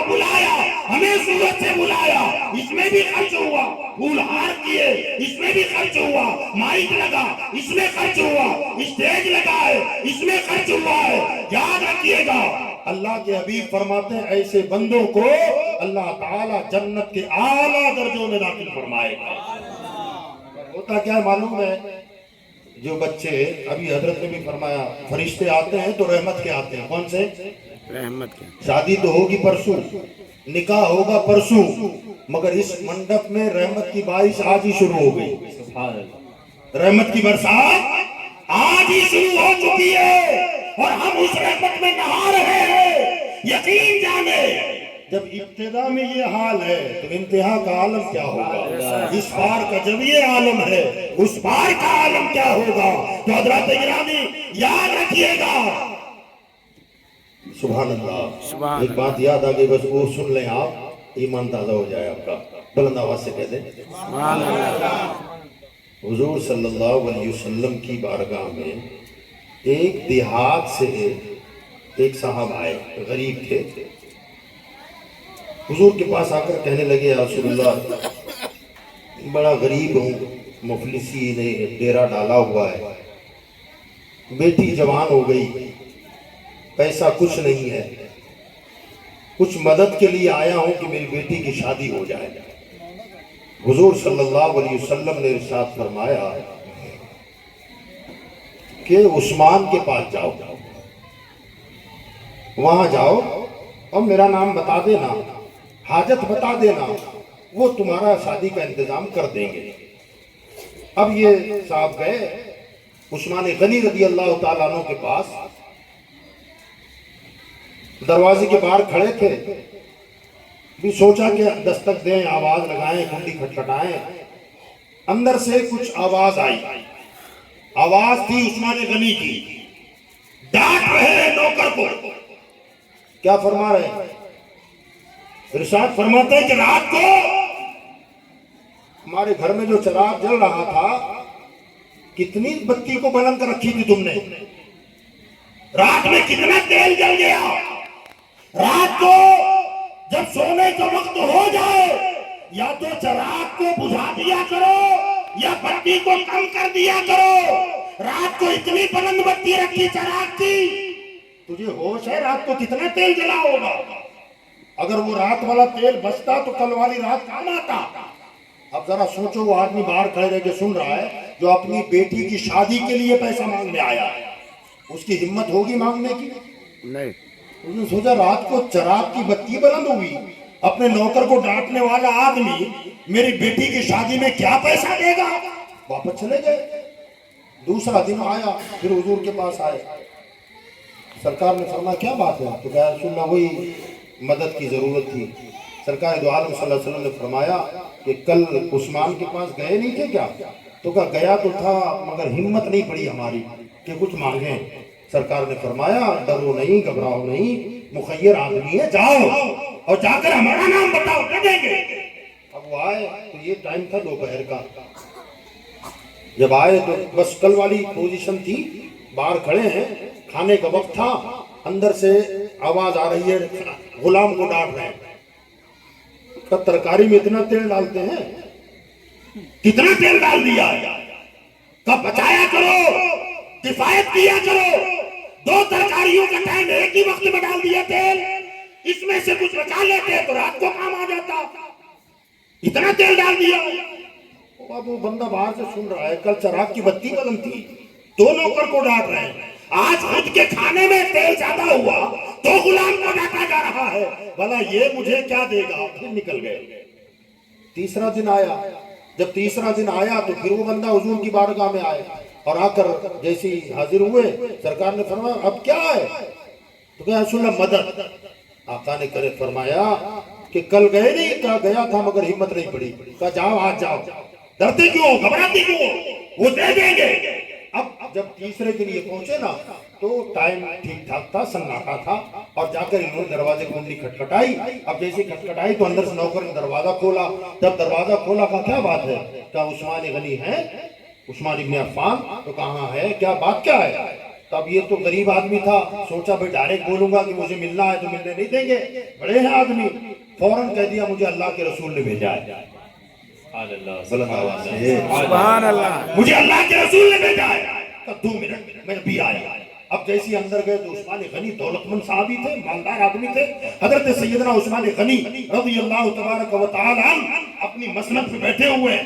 کو بلایا، ہمیں صورت سے بلایا، اس میں بھی خرچ ہوا، پھول ہار کیے اس میں بھی خرچ ہوا، مائک لگا اس میں خرچ ہوا، اسٹیج لگا ہے اس میں خرچ ہوا ہے۔ یاد رکھیے گا اللہ کے حبیب فرماتے ہیں ایسے بندوں کو اللہ تعالی جنت کے اعلیٰ درجوں میں داخل فرمائے گا۔ ہوتا کیا ہے معلوم ہے، جو بچے ابھی حضرت نے بھی فرمایا فرشتے آتے ہیں تو رحمت کے آتے ہیں، کون سے؟ رحمت کے۔ شادی تو ہوگی پرسوں، نکاح ہوگا پرسوں، مگر اس منڈپ میں رحمت کی بارش آج ہی شروع ہو گئی۔ سبحان اللہ، رحمت کی برسات آج ہی شروع ہو چکی ہے اور ہم اس رحمت میں نہا رہے ہیں۔ یقین جانے جب ابتدا میں یہ حال ہے تو انتہا کا عالم کیا ہوگا؟ اس بار کا جب یہ عالم ہے اس بار کا عالم کیا ہوگا؟ تو حضرات گرامی یاد رکھیے گا۔ سبحان اللہ، ایک بات یاد آگئی، بس وہ سن لیں آپ، ایمان تازہ ہو جائے آپ کا، بلند آواز سے کہہ دیں سبحان اللہ۔ حضور صلی اللہ علیہ وسلم کی بارگاہ میں ایک دیہات سے ایک صاحب آئے، غریب تھے، حضور کے پاس آ کر کہنے لگے یا رسول اللہ بڑا غریب ہوں، مفلسی نے ڈیرا ڈالا ہوا ہے، بیٹی جوان ہو گئی، پیسہ کچھ نہیں ہے، کچھ مدد کے لیے آیا ہوں کہ میری بیٹی کی شادی ہو جائے۔ حضور صلی اللہ علیہ وسلم نے ارشاد فرمایا کہ عثمان کے پاس جاؤ، وہاں جاؤ اور میرا نام بتا دینا، حاجت بتا دینا، وہ تمہارا شادی کا انتظام کر دیں گے۔ اب یہ صاحب گئے عثمان غنی رضی اللہ تعالیٰ عنہ کے پاس، دروازے کے باہر کھڑے تھے، بھی سوچا کہ دستک دیں، آواز لگائیں، کنڈی کھٹکھٹائیں، اندر سے کچھ آواز آئی، آواز تھی عثمان غنی کی، ڈانٹ رہے ہیں نوکر کو۔ کیا فرما رہے ہیں؟ ارشاد فرماتے ہیں کہ رات کو ہمارے گھر میں جو چراغ جل رہا تھا، کتنی بتی کو بلند کر رکھی تھی تم نے، رات میں کتنا تیل جل گیا، رات کو جب سونے کا وقت ہو جائے یا تو چراغ کو بجھا دیا کرو یا بتی کو کم کر دیا کرو۔ رات کو اتنی بلند بتی رکھی چراغ کی، تجھے ہوش ہے رات کو کتنا تیل جلا ہوگا؟ اگر وہ رات والا تیل بچتا تو کل والی رات کام آتا۔ اب ذرا سوچو، وہ آدمی باہر کھڑے رہ کے سن رہا ہے جو اپنی بیٹی کی شادی کے لیے پیسہ مانگنے آیا ہے، اس کی ہمت ہوگی مانگنے کی؟ نہیں۔ اس نے سوچا رات کو چراغ کی بتی بلند ہوئی، اپنے نوکر کو ڈانٹنے والا آدمی میری بیٹی کی شادی میں کیا پیسہ دے گا؟ واپس چلے گئے۔ دوسرا دن آیا، پھر حضور کے پاس آئے، سرکار نے فرمایا کیا بات ہے؟ تو کہا رسول اللہ وہی مدد کی ضرورت تھی۔ سرکار دو عالم صلی اللہ علیہ وسلم نے فرمایا کہ کل عثمان کے پاس گئے نہیں تھے کیا؟ تو کہا گیا تو تھا مگر ہمت نہیں پڑی ہماری کہ کچھ مانگیں۔ سرکار نے فرمایا ڈرو نہیں، گھبراؤ نہیں، مخیر آدمی ہے، جاؤ اور جا کر ہمارا نام بتاؤ، کر دیں گے۔ اب وہ آئے تو یہ ٹائم تھا دوپہر کا، جب آئے تو بس کل والی پوزیشن تھی، باہر کھڑے ہیں، کھانے کا وقت تھا، اندر سے آواز آ رہی ہے غلام کو ڈانٹ رہے ہیں، ترکاری میں اتنا تیل ڈالتے ہیں، کتنا تیل ڈال دیا، کب بچایا کرو، کفایت کیا کرو، دو ترکاریوں کا ٹائم ایک ہی وقت میں ڈال دیا تیل، اس میں سے کچھ بچا لیتے تو رات کو کام آ جاتا، اتنا تیل ڈال دیا۔ اب وہ بندہ باہر سے سن رہا ہے، کل چراغ کی بتی بلند تھی، دو نوکر کو ڈانٹ رہے ہیں، آج خود کے کھانے میں تیل زیادہ ہوا تو غلام کو ڈانٹا جا رہا ہے، بھلا یہ مجھے کیا دے گا؟ پھر نکل گئے۔ تیسرا دن آیا، جب تیسرا دن آیا تو پھر وہ بندہ حضور کی بارگاہ میں آئے اور آ کر جیسی حاضر ہوئے، سرکار نے فرمایا اب کیا ہے؟ تو کہا رسول اللہ مدد۔ آقا نے کرے فرمایا کہ کل گئے نہیں؟ کہا گیا تھا مگر ہمت نہیں پڑی۔ کہا جاؤ آج جاؤ، ڈرتے کیوں، گھبراتے کیوں، وہ دے دیں گے۔ اب جب تیسرے دن یہ پہنچے نا تو ٹائم ٹھیک ٹھاک تھا، سناٹا تھا، اور جا کر انہوں نے دروازے کی کنڈی کھٹکھٹائی۔ اب جیسے کھٹکھٹائی تو اندر سے نوکر نے دروازہ کھولا، جب دروازہ کھولا کہا کیا بات ہے؟ کہا عثمان غنی ہے، عثمان ابن عفان۔ تو کہاں ہے، کیا بات کیا ہے؟ تو اب یہ تو غریب آدمی تھا، سوچا بھائی ڈائریکٹ بولوں گا کہ مجھے ملنا ہے تو ملنے نہیں دیں گے، بڑے ہیں آدمی، فوراً کہہ دیا مجھے اللہ کے رسول نے بھیجا ہے، بلند آواز سے سبحان اللہ. مجھے اللہ کے رسول نے بھیجا ہے. کہا 2 منٹ میں ابھی آیا. اب جیسے اندر گئے تو عثمان غنی دولت مند صحابی تھے، مالدار آدمی تھے. حضرت سیدنا عثمان غنی رضی اللہ تبارک و تعالی عنہ اپنی مسند پہ بیٹھے ہوئے.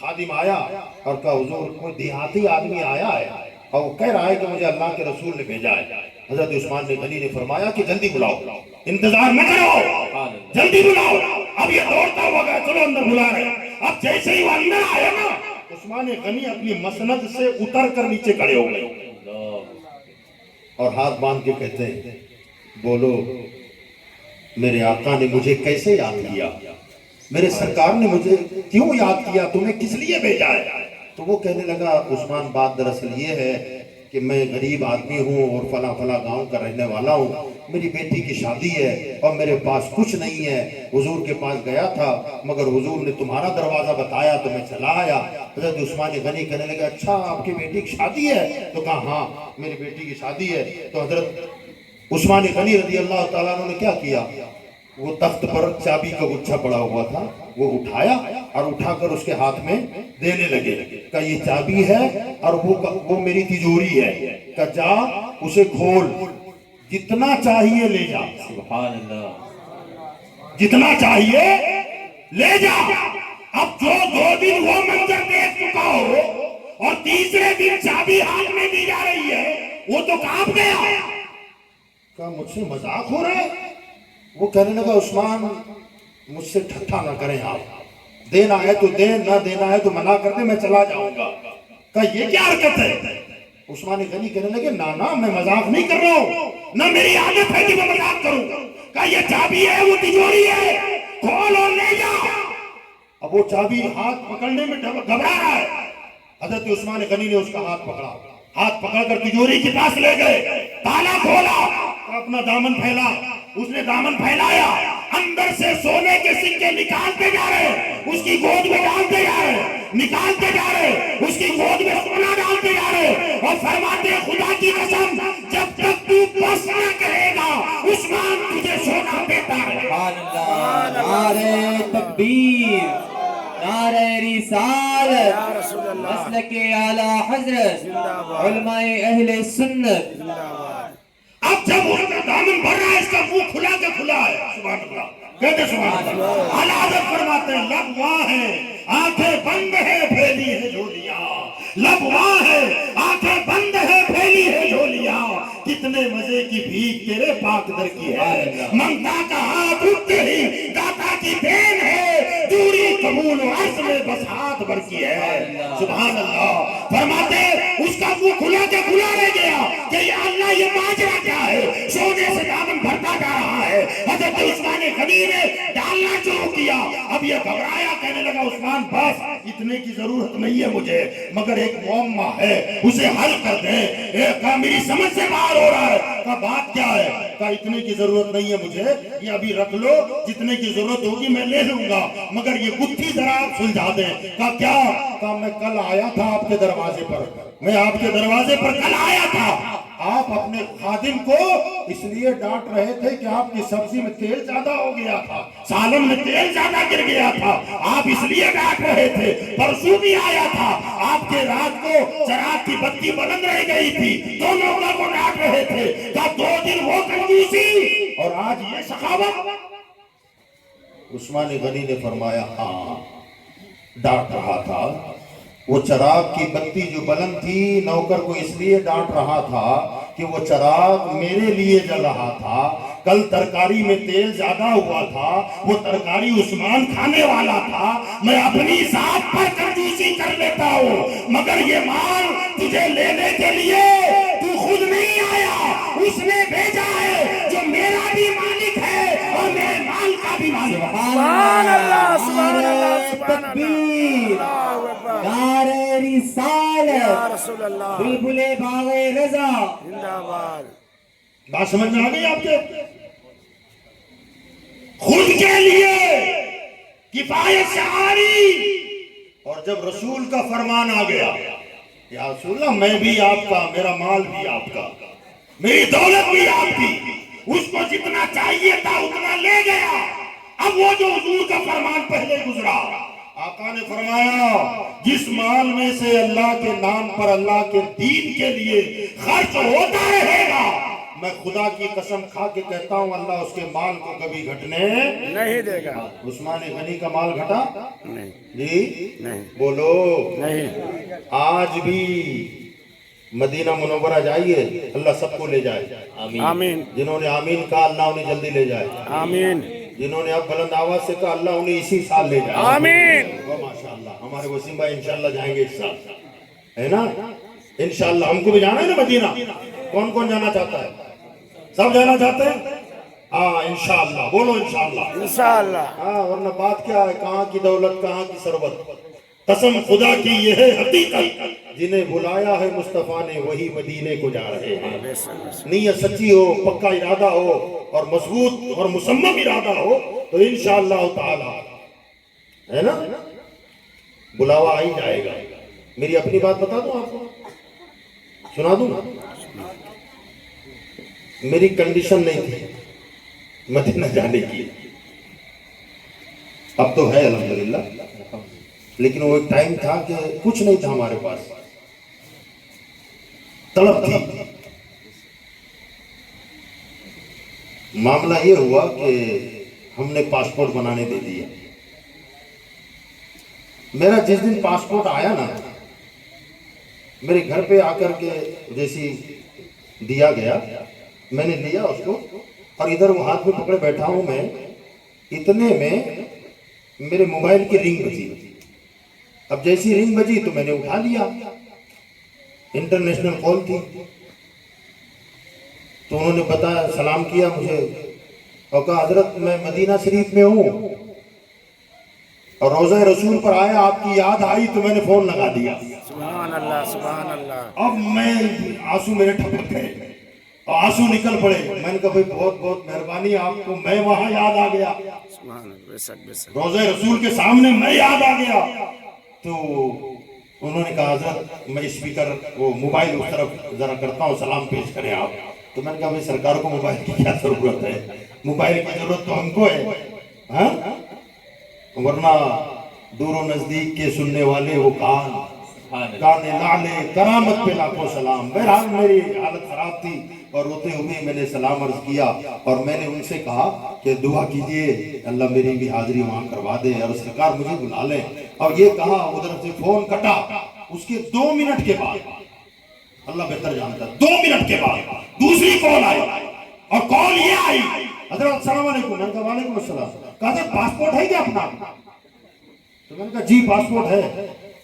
خادم آیا اور کہا حضور کوئی دیہاتی آدمی آیا ہے اور وہ کہہ رہا ہے کہ مجھے اللہ کے رسول نے بھیجا ہے. حضرت عثمان غنی نے فرمایا کہ جلدی بلاؤ، انتظار نہ کرو، جلدی بلاؤ. اب یہ دوڑتا ہوا گیا، چلو اندر بلا رہے ہیں. اب جیسے ہی وہ اندر آیا نا، عثمان غنی اپنی مسند سے اتر کر نیچے کھڑے ہو گئے اور ہاتھ باندھ کے کہتے ہیں بولو میرے آقا نے مجھے کیسے یاد کیا، میرے سرکار نے مجھے کیوں یاد کیا، تمہیں کس لیے بھیجا ہے؟ تو وہ کہنے لگا عثمان بات دراصل یہ ہے کہ میں غریب آدمی ہوں اور فلاں فلاں گاؤں کا رہنے والا ہوں، میری بیٹی کی شادی ہے اور میرے پاس کچھ نہیں ہے، حضور کے پاس گیا تھا مگر حضور نے تمہارا دروازہ بتایا تو میں چلا آیا. حضرت عثمان غنی کہنے لگا اچھا آپ کی بیٹی کی شادی ہے؟ تو کہا ہاں میری بیٹی کی شادی ہے. تو حضرت عثمان غنی رضی اللہ تعالیٰ عنہ نے کیا کیا، وہ تخت پر چابی کا گچھا پڑا ہوا تھا وہ اٹھایا اور اٹھا کر اس کے ہاتھ میں دینے لگے. کہ یہ چابی ہے اور وہ میری تجوری ہے، کہ جا اسے کھول، جتنا چاہیے لے جا، سبحان اللہ، جتنا چاہیے لے جا. اب جو 2 دن وہ منظر دیکھ چکا ہو اور تیسرے دن چابی ہاتھ میں دی جا رہی ہے وہ تو کانپ گیا. کہا مجھ سے مذاق ہو رہا ہے؟ وہ کہنے لگا عثمان مجھ سے ٹھٹھا نہ کریں آپ، دینا ہے تو دیں، نہ دینا ہے تو منع کر دیں، میں چلا جاؤں گا. کہا یہ کیا حرکت ہے؟ عثمان غنی کہنے لگے نا میں مذاق نہیں کر رہا ہوں، نہ میری عادت ہے کہ میں مذاق کروں. کہا یہ چابی ہے، وہ تجوری ہے، کھول اور لے جا. اب وہ چابی ہاتھ پکڑنے میں گھبرا رہا ہے. حضرت عثمان غنی نے اس کا ہاتھ پکڑا، ہاتھ پکڑ کر تجوری کے پاس لے گئے، تالا کھولا، اپنا دامن پھیلا. اس نے دامن پھیلایا، اندر سے سونے کے سکے نکالتے جا رہے، اس کی گود میں ڈالتے جا رہے، نکالتے جا رہے، اس کی گود میں سونا ڈالتے جا رہے اور فرماتے خدا کی قسم جب تک تو بس نہ کہے گا عثمان تجھے سونا دیتا ہے. سبحان اللہ، نعرہ تکبیر، نعرہ رسالت، مسلک اعلی حضرت، علماء اہل سنت. اب جب اس کا دامن بھر رہا ہے، اس کا منہ کھلا کے کھلا ہے. سبحان اللہ، کہتے سبحان اللہ. اعلیٰ حضرت فرماتے ہیں لب وہاں ہے آنکھیں بند ہے پھیلی ہے جھولیاں، لب وہاں ہے آنکھیں بند ہے پھیلی ہے جھولیاں، کتنے مزے کی بھیک تیرے پاک در کی ہے، منگتا کا ہاتھ اٹھتے ہی داتا کی دین ہے، دوری قبول و عرض میں بس ہاتھ بھر کی ہے. سبحان اللہ. فرماتے اس کا منہ کھلا کے کھلا رہ گیا کہ یا اللہ یہ ماجرا کیا ہے، سونے سے دامن بھرتا جا رہا ہے. حضرت عثمان غنی نے ڈالنا شروع کیا. اب یہ گھبرایا، کہنے لگا عثمان بس اتنے کی ضرورت نہیں ہے مجھے، مگر ایک معمہ ہے اسے حل کر دے. کہا میری سمجھ سے باہر ہو رہا ہے. کہا بات کیا ہے؟ کہا اتنے کی ضرورت نہیں ہے مجھے، یہ ابھی رکھ لو، جتنے کی ضرورت ہوگی میں لے لوں گا، مگر یہ گتھی ذرا آپ سلجھا دیں. کہا کیا؟ کہا میں کل آیا تھا آپ کے دروازے پر، میں آپ کے دروازے پر کل آیا تھا. آپ اپنے خادم کو اس لیے ڈانٹ رہے تھے کہ آپ کی سبزی میں تیل زیادہ ہو گیا تھا، سالن میں تیل زیادہ گر گیا تھا، آپ اس لیے ڈانٹ رہے تھے. پرسوں بھی آیا تھا، آپ کے رات کو چراغ کی بتی بلند رہ گئی تھی، دونوں کو ڈانٹ رہے تھے. کہا 2 دن وہ کنجوسی اور آج یہ سخاوت. عثمان غنی نے فرمایا ہاں ڈانٹ رہا تھا، وہ چراغ کی بتی جو بلند تھی نوکر کو اس لیے ڈانٹ رہا تھا کہ وہ چراغ میرے لیے جل رہا تھا. کل ترکاری میں تیل زیادہ ہوا تھا، وہ ترکاری عثمان کھانے والا تھا، میں اپنی ذات پر کنجوسی کر لیتا ہوں، مگر یہ مال تجھے لینے کے لیے تو خود نہیں آیا، اس نے بھیجا ہے جو میرا بھی مالک ہے اور میرے مال کا بھی مالک ہے. سبحان اللہ، سبحان اللہ، سبحان تکبیر، اللہ اکبر. نعرہ یا رسالت، رسول اللہ، بلبل باغ رضا. زندہ باد. بات سمجھ میں آ گئی آپ کے؟ خود کے لیے کفایت سے آری، اور جب رسول کا فرمان آ گیا یا رسول اللہ میں بھی آپ کا، میرا مال بھی آپ کا، میری دولت بھی آپ کی. اس کو جتنا چاہیے تھا اتنا لے گیا. اب وہ جو حضور کا فرمان پہلے گزرا، آقا نے فرمایا جس مال میں سے اللہ کے نام پر، اللہ کے دین کے لیے خرچ ہوتا رہے گا، میں خدا کی قسم کھا کے کہتا ہوں اللہ اس کے مال کو کبھی گھٹنے نہیں دے گا. عثمان غنی کا مال گھٹا نہیں جی؟ نہیں بولو. نہیں. آج بھی مدینہ منورہ جائیے، اللہ سب کو لے جائے. آمین جنہوں نے آمین کہا اللہ انہیں جلدی لے جائے. آمین جنہوں نے اب بلند آواز سے کہا اللہ انہیں اسی سال لے جائے. آمین. ماشاءاللہ ہمارے وسیم بھائی انشاءاللہ جائیں گے اس سال، ہے نا؟ انشاءاللہ ہم کو بھی جانا ہے نا مدینہ. کون کون جانا چاہتا ہے؟ سب جانا چاہتے ہیں؟ ہاں انشاءاللہ. بولو انشاءاللہ. انشاءاللہ. ہاں ورنہ بات کیا ہے، کہاں کی دولت کہاں کی ثروت. قسم خدا کی یہ ہے حقیقت، جنہیں بلایا ہے مصطفیٰ نے وہی مدینے کو جا رہے ہیں. نیت سچی ہو، پکا ارادہ ہو اور مضبوط اور مصمم ارادہ ہو تو انشاءاللہ تعالی، ہے نا، بلاوا آ ہی جائے گا. میری اپنی بات بتا دوں آپ کو، سنا دوں. میری کنڈیشن نہیں تھی مدینہ جانے کی، اب تو ہے الحمدللہ، لیکن وہ ایک ٹائم تھا کہ کچھ نہیں تھا ہمارے پاس، طلب تھی. معاملہ یہ ہوا کہ ہم نے پاسپورٹ بنانے دے دیا. میرا جس دن پاسپورٹ آیا نا، میرے گھر پہ آ کر کے جیسی دیا گیا، میں نے لیا اس کو اور ادھر وہ ہاتھ میں پکڑے بیٹھا ہوں میں، اتنے میں میرے موبائل کی رنگ بجی. اب جیسی رنگ بجی تو میں نے اٹھا لیا، انٹرنیشنل کال تھی. تو انہوں نے بتایا، سلام کیا مجھے اور کہا حضرت میں مدینہ شریف میں ہوں اور روضہ رسول پر آیا، آپ کی یاد آئی تو میں نے فون لگا دیا. سبحان اللہ سبحان اللہ. اب میں آنسو میرے ٹپک گئے اور آنسو نکل پڑے. میں نے کہا بھائی بہت بہت مہربانی آپ کو، میں وہاں یاد آ گیا، سبحان اللہ. بے شک بے شک. روضہ رسول کے سامنے میں یاد آ گیا. تو انہوں نے کہا حضرت میں اسپیکر وہ موبائل اس طرف ذرا کرتا ہوں، سلام پیش کریں آپ. تو میں نے کہا بھائی سرکار کو موبائل کی کیا ضرورت ہے، موبائل کی ضرورت تو ہم کو ہے، ہاں، ورنہ دور و نزدیک کے سننے والے وہ کان لعلے کرامت پہ لاکھوں سلام. بہرحال میری حالت خراب تھی اور روتے ہوئے میں نے سلام عرض کیا اور میں نے ان سے کہا کہ دعا کیجئے اللہ میری بھی حاضری وہاں کروا دے اور سرکار مجھے بلا لیں. اور یہ کہا، ادھر سے فون کٹا. اس کے 2 منٹ کے بعد، اللہ بہتر جانتا ہے، 2 منٹ کے بعد دوسری کال آئی اور کال یہ آئی، حضرت السلام علیکم. میں نے کہا وعلیکم السلام. کہا تھا پاسپورٹ ہے کیا اپنا؟ تو میں نے کہا جی پاسپورٹ ہے.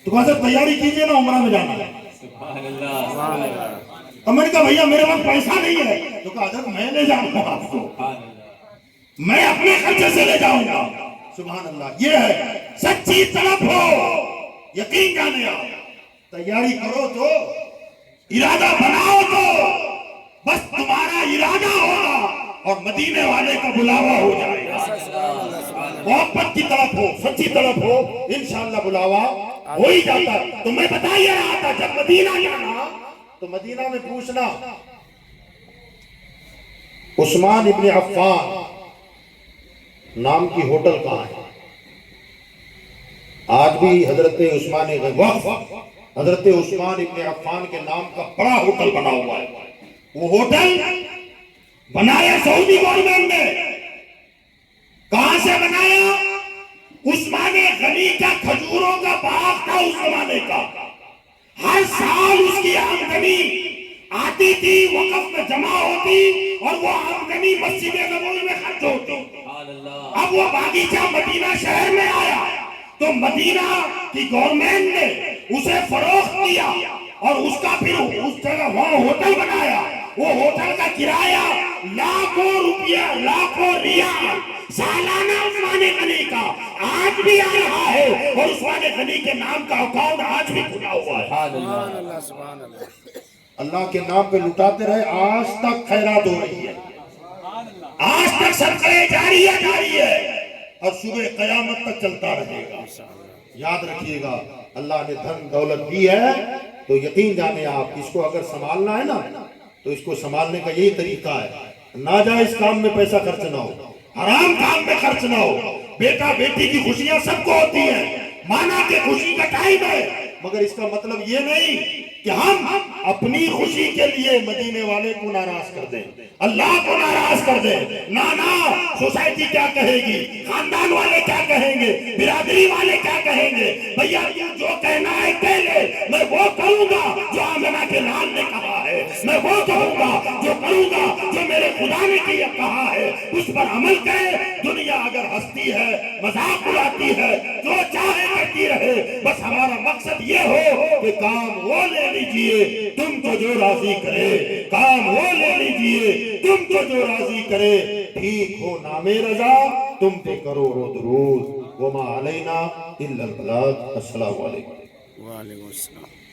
تو کہا سر تیاری کیجئے نا عمرہ میں جانا ہے. سبحان اللہ. تو میں نے کہا بھیا میرے پاس پیسہ نہیں ہے. تو کہا حضرت میں لے جاؤں گا آپ کو، میں اپنے خرچے سے لے جاؤں گا. سبحان اللہ. یہ ہے سچی طلب ہو، یقین جانے آؤ، تیاری کرو تو، ارادہ بناؤ تو بس تمہارا ارادہ ہوگا اور مدینے والے کا بلاوا ہو جائے گا. محبت کی طرف ہو، سچی طرف ہو، انشاءاللہ بلاوا ہو ہی جاتا ہے. تو میں بتا ہی رہا تھا جب مدینہ جانا تو مدینہ میں پوچھنا عثمان ابن عفان نام کی ہوٹل کہاں ہے. آج بھی حضرت عثمان ابن عفان کے نام کا بڑا ہوٹل بنا ہوا ہے. وہ ہوٹل بنایا سعودی گورنمنٹ نے. کہاں سے بنایا؟ عثمان غنی کا کھجوروں کا باغ تھا اس زمانے کا. ہر سال اس کی آمدنی آتی تھی، وقف میں جمع ہوتی اور وہ آمدنی مسجد نبوی میں خرچ ہوتی. اب وہ باغیچہ مدینہ شہر میں آیا تو مدینہ کی گورنمنٹ نے اسے فروخت کیا اور اس کا پھر اس جگہ وہاں ہوٹل بنایا. وہ ہوٹل کا کرایہ لاکھوں روپیہ، لاکھوں ریال سالانہ عثمان غنی کا آج بھی آ رہا ہے اور عثمان غنی کے نام کا اکاؤنٹ آج بھی کھلا ہوا ہے. سبحان اللہ سبحان اللہ. اللہ کے نام پہ لٹاتے رہے، آج تک خیرات ہو رہی ہے، آج تک صدقہ جاری ہے اور صبح قیامت تک چلتا رہے گا. یاد رکھیے گا اللہ نے دھن دولت دی ہے تو یقین جانے آپ اس کو اگر سنبھالنا ہے نا تو اس کو سنبھالنے کا یہی طریقہ ہے، ناجائز کام میں پیسہ خرچ نہ ہو، حرام کام میں خرچ نہ ہو۔ بیٹا بیٹی کی خوشیاں سب کو ہوتی ہیں، مانا کہ خوشی کا ٹائم ہے، مگر اس کا مطلب یہ نہیں کہ ہم اپنی خوشی کے لیے مدینے والے کو ناراض کر دیں، اللہ کو ناراض کر دیں۔ نانا سوسائٹی کیا کہے گی، خاندان والے کیا کہیں گے، برادری والے کیا کہیں گے، بھیا جو کہنا ہے کہہ لے، میں وہ کہوں گا جو آمنہ کے لال نے کہا ہے، میں وہ کہوں گا جو کروں گا جو میرے خدا نے کہا ہے، اس پر عمل کرے۔ دنیا اگر ہنستی ہے، مذاق اڑاتی ہے، جو چاہے کرتی رہے، بس ہمارا مقصد یہ ہو کہ کام وہ لے لیجئے تم کو جو راضی کرے، کام وہ لے لیجئے تم کو جو راضی کرے، ٹھیک ہو نام رضا تم پہ کرو رو درود، وما علینا الا البلاغ۔ السلام علیکم۔ وعلیکم السلام۔